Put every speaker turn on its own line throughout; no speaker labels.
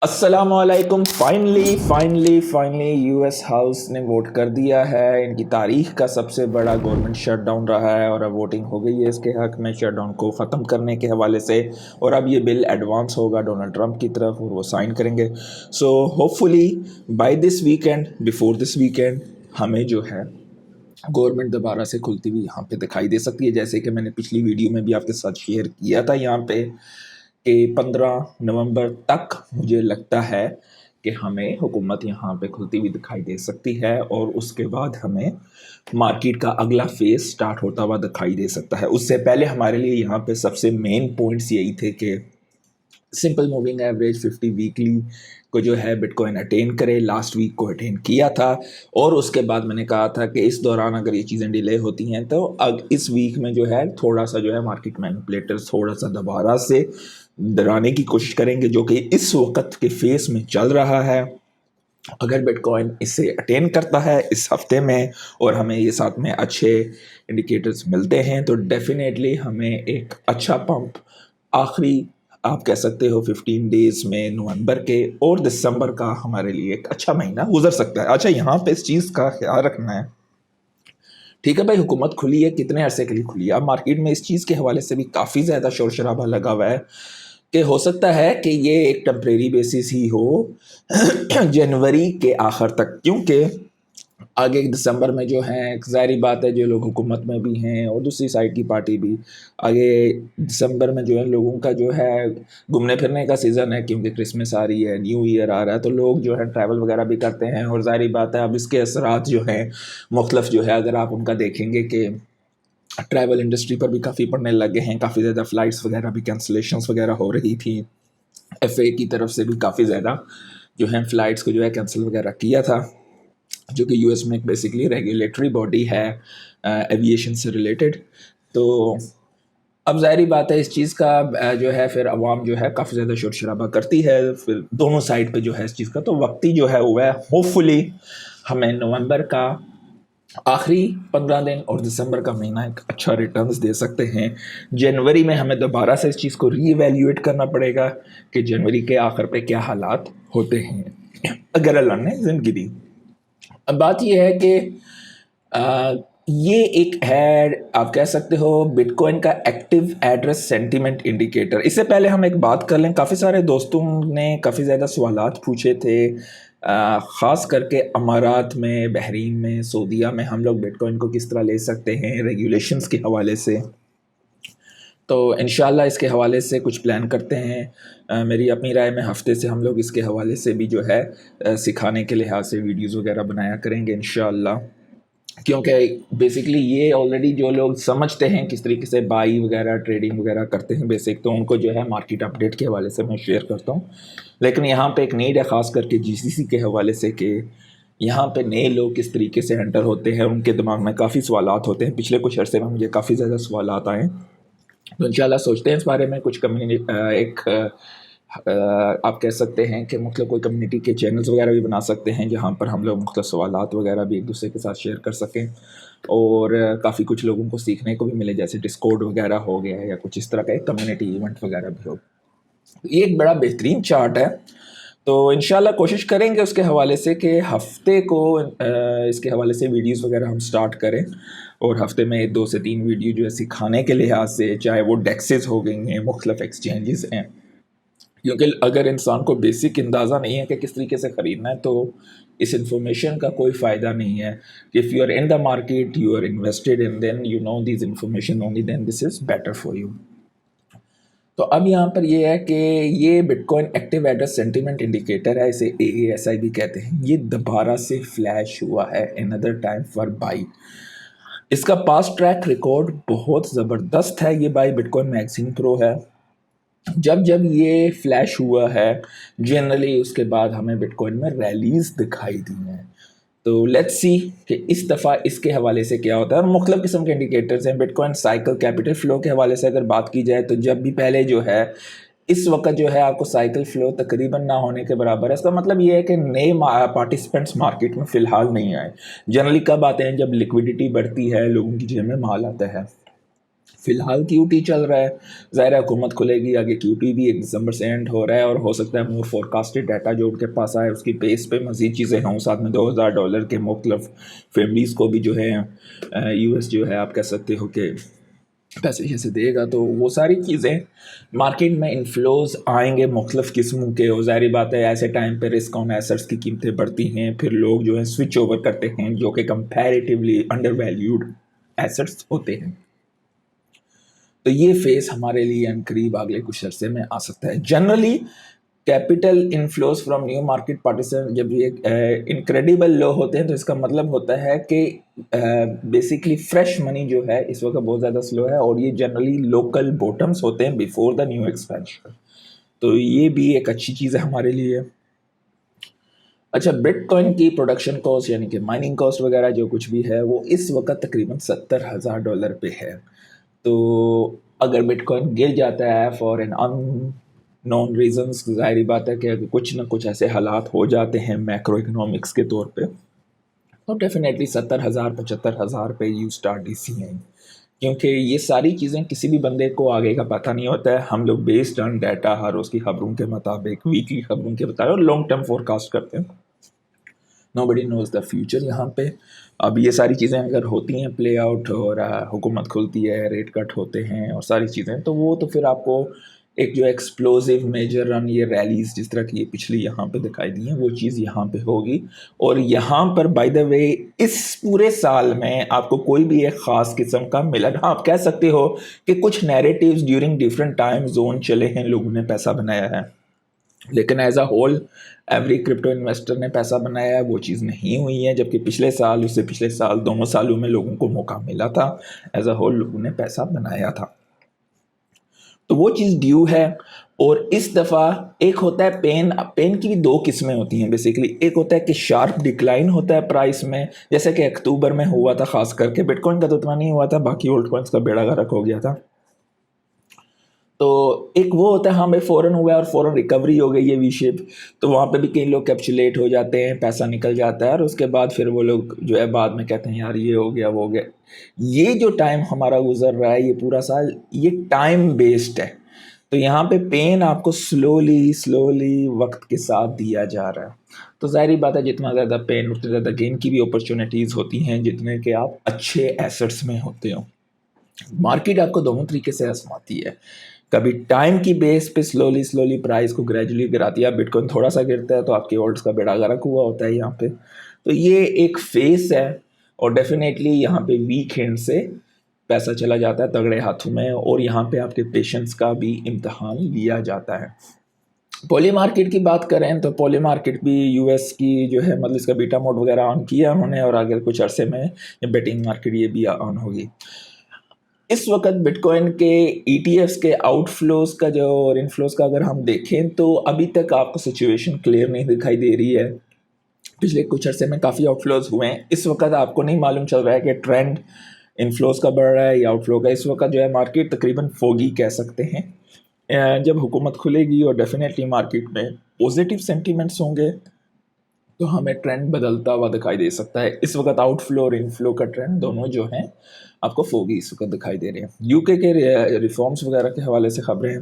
السلام علیکم. Finally U S house نے ووٹ کر دیا ہے. ان کی تاریخ کا سب سے بڑا گورنمنٹ شٹ ڈاؤن رہا ہے اور اب ووٹنگ ہو گئی ہے اس کے حق میں شٹ ڈاؤن کو ختم کرنے کے حوالے سے. اور اب یہ بل ایڈوانس ہوگا ڈونلڈ ٹرمپ کی طرف اور وہ سائن کریں گے. So hope fully by this weekend before this weekend ہمیں جو ہے گورنمنٹ دوبارہ سے کھلتی ہوئی یہاں پہ دکھائی دے سکتی ہے. جیسے کہ میں نے پچھلی ویڈیو میں بھی آپ کے ساتھ شیئر کیا تھا یہاں پہ کہ 15 نومبر تک مجھے لگتا ہے کہ ہمیں حکومت یہاں پہ کھلتی ہوئی دکھائی دے سکتی ہے اور اس کے بعد ہمیں مارکیٹ کا اگلا فیز سٹارٹ ہوتا ہوا دکھائی دے سکتا ہے. اس سے پہلے ہمارے لیے یہاں پہ سب سے مین پوائنٹس یہی تھے کہ سمپل موونگ ایوریج 50 ویکلی کو جو ہے بٹ کوائن اٹین کرے. لاسٹ ویک کو اٹین کیا تھا اور اس کے بعد میں نے کہا تھا کہ اس دوران اگر یہ چیزیں ڈیلے ہوتی ہیں تو اس ویک میں جو ہے تھوڑا سا جو ہے مارکیٹ مینیپولیٹرز تھوڑا سا دوبارہ سے ڈرانے کی کوشش کریں گے جو کہ اس وقت کے فیس میں چل رہا ہے. اگر بٹ کوائن اس سے اٹین کرتا ہے اس ہفتے میں اور ہمیں یہ ساتھ میں اچھے انڈیکیٹرز ملتے ہیں تو ڈیفینیٹلی ہمیں ایک اچھا پمپ آخری آپ کہہ سکتے ہو 15 ڈیز میں نومبر کے اور دسمبر کا ہمارے لیے ایک اچھا مہینہ گزر سکتا ہے. اچھا یہاں پہ اس چیز کا خیال رکھنا ہے. ٹھیک ہے بھائی حکومت کھلی ہے, کتنے عرصے کے لیے کھلی ہے؟ اب مارکیٹ میں اس چیز کے حوالے سے بھی کافی زیادہ شور شرابہ لگا ہوا ہے کہ ہو سکتا ہے کہ یہ ایک ٹیمپریری بیسس ہی ہو جنوری کے آخر تک, کیونکہ آگے دسمبر میں جو ہیں ظاہری بات ہے جو لوگ حکومت میں بھی ہیں اور دوسری سائڈ کی پارٹی بھی آگے دسمبر میں جو ہے لوگوں کا جو ہے گھومنے پھرنے کا سیزن ہے کیونکہ کرسمس آ رہی ہے, نیو ایئر آ رہا ہے, تو لوگ جو ہے ٹریول وغیرہ بھی کرتے ہیں اور ظاہری بات ہے اب اس کے اثرات جو ہیں مختلف جو ہے اگر آپ ان کا دیکھیں گے کہ ٹریول انڈسٹری پر بھی کافی پڑنے لگے ہیں, کافی زیادہ فلائٹس وغیرہ بھی کینسلیشنس وغیرہ ہو رہی تھیں. ایف اے کی طرف سے بھی کافی زیادہ جو ہے فلائٹس کو جو ہے کینسل وغیرہ کیا تھا, جو کہ یو ایس میں بیسکلی ریگولیٹری باڈی ہے ایویشن سے ریلیٹڈ. تو اب ظاہری بات ہے اس چیز کا جو ہے پھر عوام جو ہے کافی زیادہ شور شرابہ کرتی ہے پھر دونوں سائڈ پہ جو ہے اس چیز کا, تو وقتی جو ہے وہ ہے ہوپ فلی ہمیں نومبر کا آخری 15 دن اور دسمبر کا مہینہ ایک اچھا ریٹرنز دے سکتے ہیں. جنوری میں ہمیں دوبارہ سے اس چیز کو ری ایویلیویٹ کرنا پڑے گا کہ جنوری کے آخر پہ کیا حالات ہوتے ہیں اگر اللہ نے زندگی دی. اب بات یہ ہے کہ یہ ایک ہے آپ کہہ سکتے ہو بٹ کوائن کا ایکٹیو ایڈریس سینٹیمنٹ انڈیکیٹر. اس سے پہلے ہم ایک بات کر لیں, کافی سارے دوستوں نے کافی زیادہ سوالات پوچھے تھے خاص کر کے امارات میں, بحرین میں, سعودیہ میں ہم لوگ بٹ کوائن کو کس طرح لے سکتے ہیں ریگولیشنز کے حوالے سے. تو انشاءاللہ اس کے حوالے سے کچھ پلان کرتے ہیں. میری اپنی رائے میں ہفتے سے ہم لوگ اس کے حوالے سے بھی جو ہے سکھانے کے لحاظ سے ویڈیوز وغیرہ بنایا کریں گے انشاءاللہ, کیونکہ بیسکلی یہ آلریڈی جو لوگ سمجھتے ہیں کس طریقے سے بائی وغیرہ ٹریڈنگ وغیرہ کرتے ہیں بیسک, تو ان کو جو ہے مارکیٹ اپڈیٹ کے حوالے سے میں شیئر کرتا ہوں. لیکن یہاں پہ ایک نیڈ ہے خاص کر کے جی سی سی کے حوالے سے کہ یہاں پہ نئے لوگ کس طریقے سے انٹر ہوتے ہیں, ان کے دماغ میں کافی سوالات ہوتے ہیں. پچھلے کچھ عرصے میں مجھے کافی زیادہ سوالات آئے, تو انشاءاللہ سوچتے ہیں اس بارے میں کچھ ایک آپ کہہ سکتے ہیں کہ مطلب کوئی کمیونٹی کے چینلز وغیرہ بھی بنا سکتے ہیں جہاں پر ہم لوگ مختلف سوالات وغیرہ بھی ایک دوسرے کے ساتھ شیئر کر سکیں اور کافی کچھ لوگوں کو سیکھنے کو بھی ملے, جیسے ڈسکورڈ وغیرہ ہو گیا یا کچھ اس طرح کا ایک کمیونٹی ایونٹ وغیرہ بھی ہو. یہ ایک بڑا بہترین چارٹ ہے, تو انشاءاللہ کوشش کریں گے اس کے حوالے سے کہ ہفتے کو اس کے حوالے سے ویڈیوز وغیرہ ہم سٹارٹ کریں اور ہفتے میں 2 سے 3 ویڈیو جو ہے سکھانے کے لحاظ سے, چاہے وہ ڈیکسز ہو گئی ہیں, مختلف ایکسچینجز ہیں, کیونکہ اگر انسان کو بیسک اندازہ نہیں ہے کہ کس طریقے سے خریدنا ہے تو اس انفارمیشن کا کوئی فائدہ نہیں ہے. If you are in the market, you are invested in, then you know these information only, then this is better for you. تو اب یہاں پر یہ ہے کہ یہ bitcoin active address sentiment indicator ہے, اسے AASI بھی کہتے ہیں. یہ دوبارہ سے فلیش ہوا ہے another time for buy. اس کا پاس ٹریک ریکارڈ بہت زبردست ہے. یہ بائی بٹ کوائن میگزین پرو ہے. جب یہ فلیش ہوا ہے جنرلی اس کے بعد ہمیں بٹ کوائن میں ریلیز دکھائی دی ہیں. تو لیٹس سی کہ اس دفعہ اس کے حوالے سے کیا ہوتا ہے, اور مختلف قسم کے انڈیکیٹرز ہیں. But coin cycle capital flu کے حوالے سے اگر بات کی جائے تو جب بھی پہلے جو ہے اس وقت جو ہے آپ کو سائیکل فلو تقریباً نہ ہونے کے برابر ہے. اس کا مطلب یہ ہے کہ نئے پارٹیسپینٹس مارکیٹ میں فی الحال نہیں آئے. جنرلی کب آتے ہیں؟ جب لیکویڈیٹی بڑھتی ہے, لوگوں کی جیب میں مال آتا ہے. فی الحال کیو ٹی چل رہا ہے، ظاہر ہے حکومت کھلے گی آگے، کیو ٹی بھی 1 دسمبر سے اینڈ ہو رہا ہے، اور ہو سکتا ہے مور فورکاسٹڈ ڈیٹا جو ان کے پاس آئے اس کی بیس پہ مزید چیزیں ہوں، ساتھ میں $2000 کے مختلف فیملیز کو بھی جو ہے یو ایس جو ہے آپ کہہ سکتے ہو کہ پیسے جیسے دے گا، تو وہ ساری چیزیں مارکیٹ میں انفلوز آئیں گے مختلف قسموں کے، اور ظاہری بات ہے ایسے ٹائم پہ رسک آن ایسٹس کی قیمتیں بڑھتی ہیں، پھر لوگ جو ہے سوئچ اوور کرتے ہیں جو کہ کمپیریٹیولی انڈر ویلیوڈ ایسٹس ہوتے ہیں۔ تو یہ فیس ہمارے لیے ان قریب اگلے کچھ عرصے میں آ سکتا ہے۔ Generally capital inflows from new market participant جب یہ انکریڈیبل لو ہوتے ہیں تو اس کا مطلب ہوتا ہے کہ بیسیکلی فریش منی جو ہے اس وقت بہت زیادہ سلو ہے، اور یہ جنرلی لوکل بوٹمز ہوتے ہیں بیفور دا نیو ایکسپینشن، تو یہ بھی ایک اچھی چیز ہے ہمارے لیے۔ اچھا، بٹ کوائن کی پروڈکشن کاسٹ یعنی کہ مائننگ کاسٹ وغیرہ جو کچھ بھی ہے وہ اس وقت تقریباً $70,000 پہ ہے، تو اگر بٹ کوائن گر جاتا ہے for an unknown reasons, ظاہری بات ہے کہ کچھ نہ کچھ ایسے حالات ہو جاتے ہیں میکرو اکنامکس کے طور پہ، تو ڈیفینیٹلی 70,000 75,000 پہ you start D C N, کیونکہ یہ ساری چیزیں کسی بھی بندے کو آگے کا پتہ نہیں ہوتا ہے، ہم لوگ بیسڈ آن ڈیٹا ہر روز کی خبروں کے مطابق، ویکلی خبروں کے مطابق اور لانگ ٹرم فور کاسٹ کرتے ہیں۔ نو بڈی نوز دا فیوچر یہاں پہ۔ اب یہ ساری چیزیں اگر ہوتی ہیں پلے آؤٹ، اور حکومت کھلتی ہے، ریٹ کٹ ہوتے ہیں اور ساری چیزیں، تو وہ تو پھر آپ کو ایک جو ایکسپلوزیو میجر رن، یہ ریلیز جس طرح کی یہ پچھلی یہاں پہ دکھائی دی ہیں، وہ چیز یہاں پہ ہوگی۔ اور یہاں پر بائی دا وے اس پورے سال میں آپ کو کوئی بھی ایک خاص قسم کا ملن، ہاں آپ کہہ سکتے ہو کہ کچھ narratives during different time zone چلے ہیں، لوگوں نے پیسہ بنایا ہے، لیکن as a whole every crypto investor نے پیسہ بنایا ہے، وہ چیز نہیں ہوئی ہے، جبکہ پچھلے سال، اس سے پچھلے سال، دونوں سالوں میں لوگوں کو موقع ملا تھا، ایز اے ہول لوگوں نے پیسہ بنایا تھا، تو وہ چیز ڈیو ہے۔ اور اس دفعہ ایک ہوتا ہے پین کی بھی 2 قسمیں ہوتی ہیں بیسیکلی، ایک ہوتا ہے کہ شارپ ڈکلائن ہوتا ہے پرائس میں، جیسے کہ اکتوبر میں ہوا تھا، خاص کر کے بٹ کوائن کا تو اتنا نہیں ہوا تھا، باقی اولڈ کوائنس کا بیڑا غرق ہو گیا تھا، تو ایک وہ ہوتا ہے ہاں بھائی فوراً ہوا ہے اور فوراً ریکوری ہو گئی ہے وی شیپ، تو وہاں پہ بھی کئی لوگ کیپچولیٹ ہو جاتے ہیں، پیسہ نکل جاتا ہے، اور اس کے بعد پھر وہ لوگ جو ہے بعد میں کہتے ہیں یار یہ ہو گیا وہ ہو گیا۔ یہ جو ٹائم ہمارا گزر رہا ہے، یہ پورا سال، یہ ٹائم بیسڈ ہے، تو یہاں پہ پین آپ کو سلولی وقت کے ساتھ دیا جا رہا ہے، تو ظاہری بات ہے جتنا زیادہ پین اتنے زیادہ گین کی بھی اپرچونیٹیز ہوتی ہیں، جتنے کہ آپ اچھے ایسٹس میں ہوتے ہو۔ مارکیٹ آپ کو دونوں طریقے سے آزماتی ہے، کبھی ٹائم کی بیس پہ سلولی پرائز کو گریجولی گراتی ہے، بٹ کوائن تھوڑا سا گرتا ہے تو آپ کے اولڈس کا بیڑا غرق ہوا ہوتا ہے یہاں پہ، تو یہ ایک فیس ہے، اور ڈیفینیٹلی یہاں پہ ویک ہینڈ سے پیسہ چلا جاتا ہے تگڑے ہاتھوں میں، اور یہاں پہ آپ کے پیشنس کا بھی امتحان لیا جاتا ہے۔ پولی مارکیٹ کی بات کریں تو پولی مارکیٹ بھی یو ایس کی جو ہے مطلب اس کا بیٹا موڈ وغیرہ آن کیا انہوں نے، اور آگے کچھ عرصے میں بیٹنگ مارکیٹ یہ بھی آن ہوگی۔ اس وقت بٹ کوائن کے ای ٹی ایفس کے آؤٹ فلوز کا جو اور انفلوز کا اگر ہم دیکھیں تو ابھی تک آپ کو سچویشن کلیئر نہیں دکھائی دے رہی ہے، پچھلے کچھ عرصے میں کافی آؤٹ فلوز ہوئے ہیں، اس وقت آپ کو نہیں معلوم چل رہا ہے کہ ٹرینڈ انفلوز کا بڑھ رہا ہے یا آؤٹ فلو کا، اس وقت جو ہے مارکیٹ تقریباً فوگی کہہ سکتے ہیں۔ جب حکومت کھلے گی اور ڈیفینیٹلی مارکیٹ میں پوزیٹیو سینٹیمنٹس ہوں گے تو ہمیں ٹرینڈ بدلتا ہوا دکھائی دے سکتا ہے۔ اس وقت آؤٹ فلو اور انفلو کا ٹرینڈ دونوں جو ہیں آپ کو فوگی اس وقت دکھائی دے رہے ہیں۔ یو کے ریفارمز وغیرہ کے حوالے سے خبریں ہیں،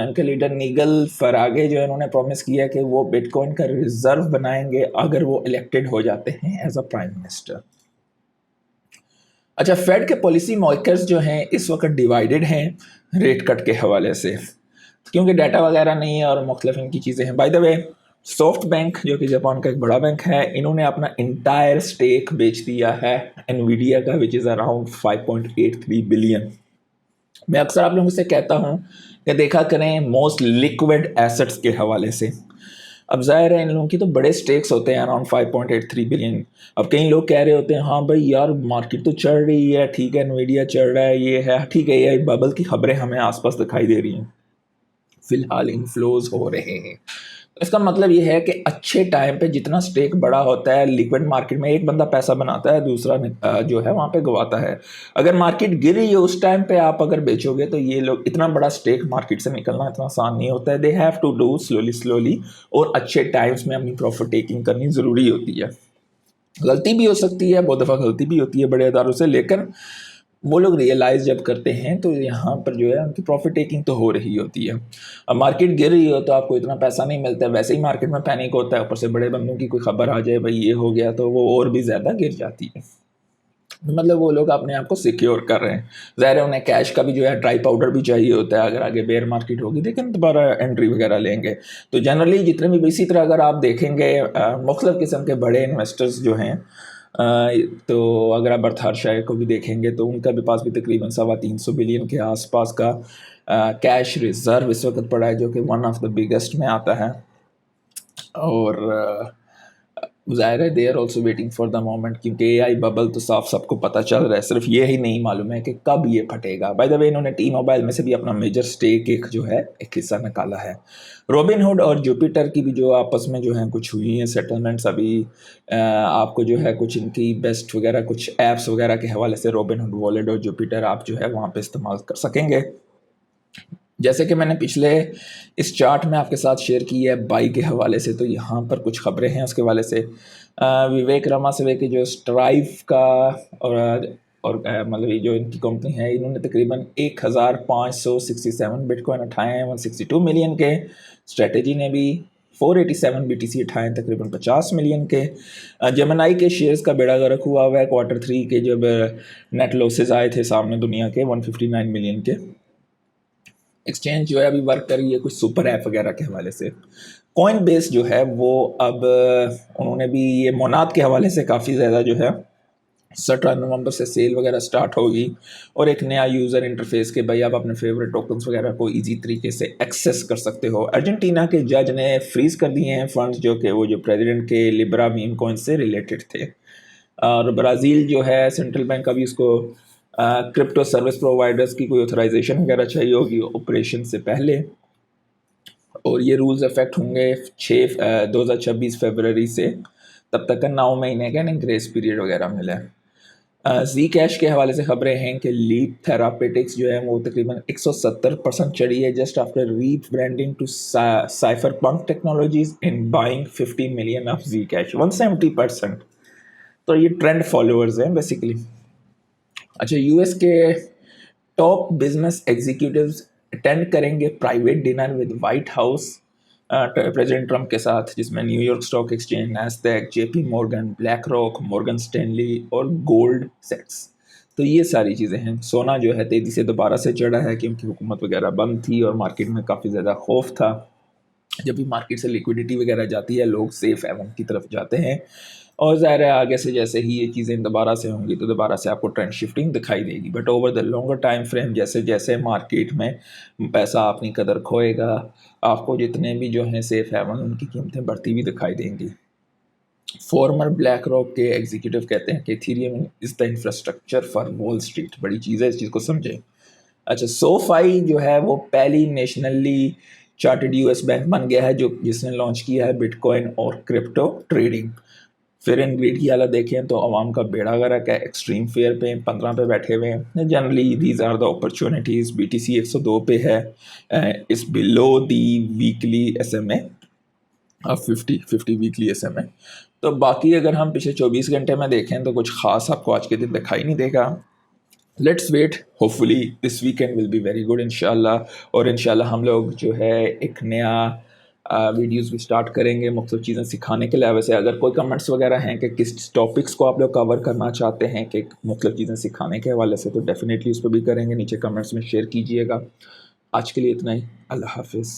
ان کے لیڈر نیگل فراگے جو ہے انہوں نے پرومس کیا کہ وہ بٹ کوائن کا ریزرو بنائیں گے اگر وہ الیکٹڈ ہو جاتے ہیں ایز اے پرائم منسٹر۔ اچھا، فیڈ کے پالیسی میکرز جو ہیں اس وقت ڈیوائیڈڈ ہیں ریٹ کٹ کے حوالے سے، کیونکہ ڈیٹا وغیرہ نہیں ہے اور مختلف ان کی چیزیں ہیں۔ By the way soft bank جو کہ جاپان کا ایک بڑا بینک ہے، انہوں نے اپنا انٹائر اسٹیک بیچ دیا ہے انویڈیا کا، وچ از اراؤنڈ 5.83 بلین۔ میں اکثر آپ لوگوں سے کہتا ہوں کہ دیکھا کریں موسٹ لیکوڈ ایسٹس کے حوالے سے، اب ظاہر ہے ان لوگوں کی تو بڑے سٹیکس ہوتے ہیں اراؤنڈ 5.83 بلین۔ اب کئی لوگ کہہ رہے ہوتے ہیں ہاں بھائی یار مارکیٹ تو چڑھ رہی ہے، ٹھیک ہے انویڈیا چڑھ رہا ہے، یہ ہے ٹھیک ہے، یہ ببل کی خبریں ہمیں آس پاس دکھائی دے رہی ہیں، فی الحال انفلوز ہو رہے ہیں، اس کا مطلب یہ ہے کہ اچھے ٹائم پہ جتنا سٹیک بڑا ہوتا ہے لیکوڈ مارکیٹ میں، ایک بندہ پیسہ بناتا ہے دوسرا جو ہے وہاں پہ گواتا ہے۔ اگر مارکیٹ گری ہے اس ٹائم پہ آپ اگر بیچو گے تو یہ لوگ اتنا بڑا سٹیک مارکیٹ سے نکلنا اتنا آسان نہیں ہوتا ہے، they have to do slowly, اور اچھے ٹائمز میں اپنی پروفٹ ٹیکنگ کرنی ضروری ہوتی ہے۔ غلطی بھی ہو سکتی ہے، بہت دفعہ غلطی بھی ہوتی ہے بڑے اداروں سے، لیکن وہ لوگ ریئلائز جب کرتے ہیں تو یہاں پر جو ہے ان کی پروفٹ ٹیکنگ تو ہو رہی ہوتی ہے. اب مارکیٹ گر رہی ہو تو آپ کو اتنا پیسہ نہیں ملتا ہے, ویسے ہی مارکیٹ میں پینک ہوتا ہے, اوپر سے بڑے بندوں کی کوئی خبر آ جائے بھائی یہ ہو گیا تو وہ اور بھی زیادہ گر جاتی ہے. مطلب وہ لوگ اپنے آپ کو سیکیور کر رہے ہیں. ظاہر ہے انہیں کیش کا بھی جو ہے ڈرائی پاؤڈر بھی چاہیے ہوتا ہے, اگر آگے بیئر مارکیٹ ہوگی لیکن دوبارہ انٹری وغیرہ لیں گے. تو جنرلی جتنے بھی اسی طرح اگر آپ دیکھیں گے مختلف قسم کے بڑے انویسٹرز جو ہیں, تو اگر آپ برتھار شاہ کو بھی دیکھیں گے تو ان کا بھی پاس بھی تقریباً 350 بلین کے آس پاس کا کیش ریزرو اس وقت پڑا ہے, جو کہ ون آف دا بگیسٹ میں آتا ہے. اور ظاہر ہے they are also waiting for the moment, کیونکہ اے آئی ببل تو صاف سب کو پتہ چل رہا ہے, صرف یہ ہی نہیں معلوم ہے کہ کب یہ پھٹے گا. بائی دا وے انہوں نے ٹی موبائل میں سے بھی اپنا میجر اسٹیک ایک جو ہے ایک حصہ نکالا ہے. روبن ہوڈ اور جوپیٹر کی بھی جو آپس میں جو ہیں کچھ ہوئی ہیں سیٹلمنٹس, ابھی آپ کو جو ہے کچھ ان کی بیسٹ وغیرہ کچھ ایپس وغیرہ کے حوالے سے روبن ہوڈ والیٹ اور جوپیٹر آپ جو ہے وہاں پہ استعمال کر سکیں گے. جیسے کہ میں نے پچھلے اس چارٹ میں آپ کے ساتھ شیئر کی ہے بائی کے حوالے سے, تو یہاں پر کچھ خبریں ہیں اس کے حوالے سے. وویک راما سوے کے جو اسٹرائف کا اور مطلب یہ جو ان کی کمپنی ہے, انہوں نے تقریباً 1567 بٹ کوائن اٹھائے ہیں 162 ملین کے. اسٹریٹجی نے بھی 487 BTC اٹھائے ہیں تقریباً 50 ملین کے. جمنائی کے شیئرز کا بیڑا غرق ہوا ہے Q3 کے جب نیٹ لاسز آئے تھے سامنے دنیا کے 159 ملین کے. ایکسچینج جو ہے ابھی ورک کر رہی ہے کچھ سپر ایپ وغیرہ کے حوالے سے. کوائن بیس جو ہے وہ اب انہوں نے بھی یہ موناد کے حوالے سے کافی زیادہ جو ہے 17 نومبر سے سیل وغیرہ سٹارٹ ہوگی, اور ایک نیا یوزر انٹرفیس کے بھائی آپ اپنے فیوریٹ ٹوکنز وغیرہ کو ایزی طریقے سے ایکسیس کر سکتے ہو. ارجنٹینا کے جج نے فریز کر دیے ہیں فنڈز جو کہ وہ جو پریزیڈنٹ کے لیبرا میم کوئن سے ریلیٹڈ تھے. اور برازیل جو ہے سینٹرل بینک ابھی اس کو کرپٹو سروس پرووائڈرز کی کوئی آتھرائزیشن وغیرہ چاہیے ہوگی آپریشن سے پہلے, اور یہ رولز افیکٹ ہوں گے 2026 فیبرری سے. تب تک کا 9 مہینے کا گریس پیریڈ وغیرہ ملا ہے. زی کیش کے حوالے سے خبریں ہیں کہ لیپ تھراپیوٹکس جو ہے وہ تقریباً 170% چڑھی ہے just after rebranding to Cypherpunk technologies in buying 50 million of Zcash 170%. تو یہ ٹرینڈ فالوورز ہیں بیسیکلی. اچھا, یو ایس کے ٹاپ بزنس ایگزیکیوٹیوز اٹینڈ کریں گے private dinner with White House President Trump کے ساتھ, جس میں New York Stock Exchange, Nasdaq, J P Morgan, BlackRock, Morgan Stanley اور گولڈ سیٹس. تو یہ ساری چیزیں ہیں. سونا جو ہے تیزی سے دوبارہ سے چڑھا ہے کیونکہ حکومت وغیرہ بند تھی اور مارکیٹ میں کافی زیادہ خوف تھا. جب بھی مارکیٹ سے لیکوڈیٹی وغیرہ جاتی ہے لوگ سیف ہیون کی طرف جاتے ہیں, اور ظاہر ہے آگے سے جیسے ہی یہ چیزیں دوبارہ سے ہوں گی تو دوبارہ سے آپ کو ٹرینڈ شفٹنگ دکھائی دے گی. But over the longer time frame جیسے جیسے مارکیٹ میں پیسہ اپنی قدر کھوئے گا, آپ کو جتنے بھی جو ہیں سیف ہیون ان کی قیمتیں بڑھتی بھی دکھائی دیں گی. فارمر بلیک راک کے ایگزیکیوٹیو کہتے ہیں کہ Ethereum is the infrastructure for Wall Street. بڑی چیز ہے, اس چیز کو سمجھیں. اچھا, سوفائی جو ہے وہ پہلی nationally chartered U S bank بن گیا ہے جس نے لانچ کیا ہے بٹ کوائن اور crypto trading. Fear and greed کی حالت دیکھیں تو عوام کا بیڑا غرق ہے. ایکسٹریم فیئر پہ 15 پہ بیٹھے ہوئے ہیں. Generally these are the opportunities. BTC 102 پہ ہے, اس below the weekly SMA 50 weekly SMA. تو باقی اگر ہم پچھلے 24 گھنٹے میں دیکھیں تو کچھ خاص آپ کو آج کے دن دکھائی نہیں دے گا. Let's wait, hopefully this weekend will be very good انشاءاللہ. اور انشاءاللہ ہم لوگ جو ہے ایک نیا ویڈیوز بھی سٹارٹ کریں گے مختلف چیزیں سکھانے کے لیے. ویسے اگر کوئی کمنٹس وغیرہ ہیں کہ کس ٹاپکس کو آپ لوگ کور کرنا چاہتے ہیں کہ مختلف چیزیں سکھانے کے حوالے سے, تو ڈیفینیٹلی اس پہ بھی کریں گے. نیچے کمنٹس میں شیئر کیجیے گا. آج کے لیے اتنا ہی. اللہ حافظ.